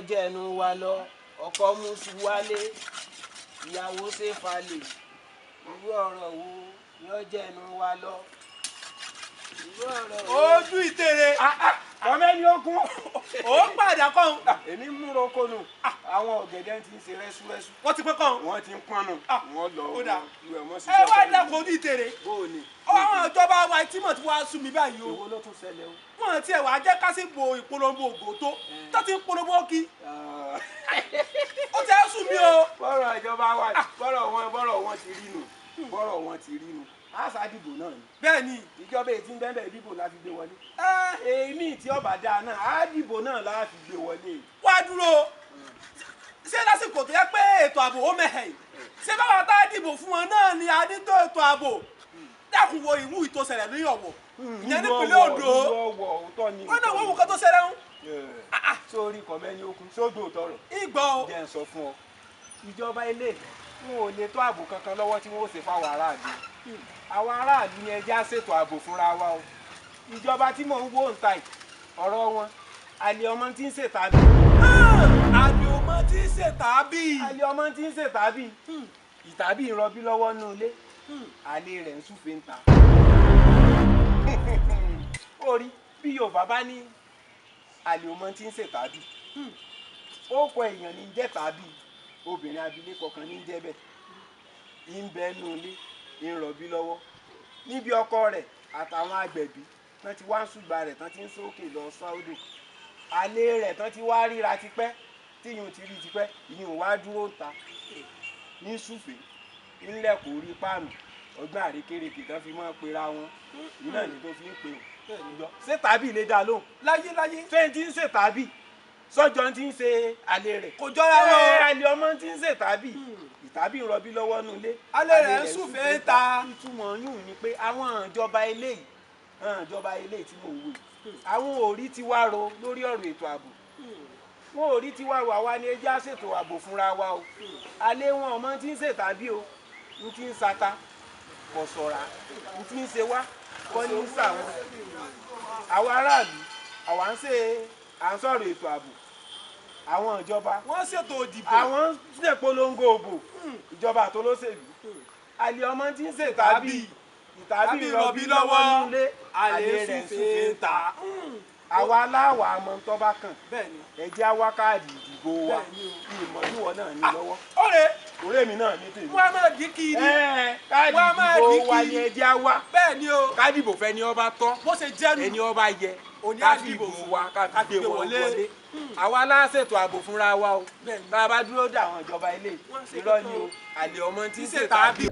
jẹnu wa lọ ọkọ mú sí wálé ìyàwó ṣe falẹ̀ irú ọ̀rọ̀ wo yóò jẹnu wa lọ irú ọ̀rọ̀ wo. ojú ìtèrè ọmọẹni ogun ó padà kọ́ ọ́n. èmi múra oko nù àwọn ọ̀gẹ̀dẹ̀ ti ń ṣe rẹ́súrẹ́sú. wọ́n ti pẹ́ kọ́ ọ́n. wọ́n ti ń pọ́n nù. wọ́n lọ ìwẹ̀ wọ́n sì ẹ wá dàpọ̀ ojú ìtèrè. bóòní. àwọn ìjọba wa tí mo ti wá sùn mí báyìí o. èwo ló tún ṣẹlẹ̀ o. wọ́n ti ẹ̀ wá jẹ́ kásìbò ìpolongo ògò tó ti ń polongo kí. ó ti ẹ̀ sùn mí o. bọ́rọ̀ ìjọba wa bọ́rọ̀ wọn ti rí nù bọ́rọ̀ wọn ti rí nù àṣà dìbò náà ni. bẹ́ẹ̀ni ìjọba èyí tí ń bẹ́ẹ̀ dìbò la fi gbé wọlé. èmi tí ọba dáa náà á dìbò náà la fi gbé wọlé. wá dúró ṣé lásìkò tó yẹ pé ètò ààbò ó mẹ́hẹ̀ ṣé báwa tá a dìbò fún wọn náà ni a ní tó ètò ààbò dákun wo ìwú ìtòsẹ̀lẹ̀ ní Ọ̀wọ̀ ìyẹn nípínlẹ̀ Ondo wọ́n náà wọ́n wò kó tó ṣẹlẹ̀ ń. sórí kọ̀mẹ́ni okun sódò tọrọ. ìgbọ́ jẹ́ ń sọ fún ọ ìjọba ilé wọn ò lè tó ààbò kankan lọ́wọ́ tí wọ́n ó ṣe fáwọn aráàlú àwọn aráàlú ni ẹjẹ́ á ṣètò ààbò fúnra wa o ìjọba tí mò ń wò ń ta ọ̀rọ̀ wọn àlè ọmọ tí ń ṣètàbí. àlè ọmọ tí ń ṣètàbí. àlè ọmọ tí ń ṣètàbí ìtàbí ń rọbí lọ́wọ́ nínú ilé àlè rẹ̀ ń súfèé ń ta. orí bí Yorùbá bá ní àlè ọmọ tí ń ṣètàbí ó kọ èèyàn ní jẹ́ tàbí obìnrin abilékọ kan ní jẹ́ bẹ́ẹ̀ ń bẹ nínú ilé ń rọbí lọ́wọ́ níbi ọkọ rẹ̀ àtàwọn agbẹ̀bí tán ti wá ń ṣùgbà rẹ̀ tán ti ń sókè lọ sọ́ọ́dọ̀ àlè rẹ̀ tán ti wá ríra tipẹ́ tí ìyún ti rí tipẹ́ ìyún wá dúró ta ní ṣùfè ńlẹ̀ kò rí páànù ọgbọ́n àrékérekè tán fi máa pera wọn iná ní tó fi ń pè wọ́n ṣé tàbí lè dá lóhùn láyé láyé ṣé ti ń ṣe tàbí sọ́jọ́ ti ń ṣe àlè rẹ̀ kò jọra wọn. àlè ọmọ ti ń ṣe tàbí ìtàbí ń rọbí lọ́wọ́ nulẹ̀ àlè rẹ̀ ń súfèé ń ta. ìtumọ̀ yún ni pé àwọn ìjọba eléyìí tí mò ń wò yìí àwọn ò rí tiwa ro lórí ọ̀rọ̀ ètò ààbò wọn ò rí tiwa ro àwa ni ẹjẹ́ á ṣètò ààbò fúnra wa o àlè wọn ọmọ tí ń ṣe tàbí o ń tí ń sata kò sọ̀ra ń tí ń ṣe wá kọ́ ní ń sàwọn àwa aráàlú àwa ń sọ̀rọ̀ ètò ààbò àwọn ìjọba wọ́n ṣètò òdìbò àwọn ń ṣèpolongo òbò ìjọba àtolóṣèlú àlè ọmọ tí ń ṣe tàbí ìtàbí rọbí lọ́wọ́ nílé àlè rẹ̀ súfèé ń ta. àwa aláwọ̀ àmọ́ tó bá kàn ẹ̀jẹ̀ á wá káàdì ìdìbò wa ìmọ̀lúwọ̀ náà ní lọ́wọ́. ọ̀rẹ́ mi náà ní tèmi. wọ́n á máa dín kiri. káàdì ìdìbò wa ni ẹ̀jẹ̀ á wá. bẹ́ẹ̀ ni o. káàdì ìbò fẹ́ ni ọba tọ́. bó ṣe jẹ́nu. ẹni ọba yẹ káàdì ìbò wa káàdì ìbò wọlé. àwa aláṣètò ààbò fúnra wa o. bá a bá dúró dé àwọn ìjọba ilé irọ́ ni o àlè ọmọ tí ń ṣètàbí.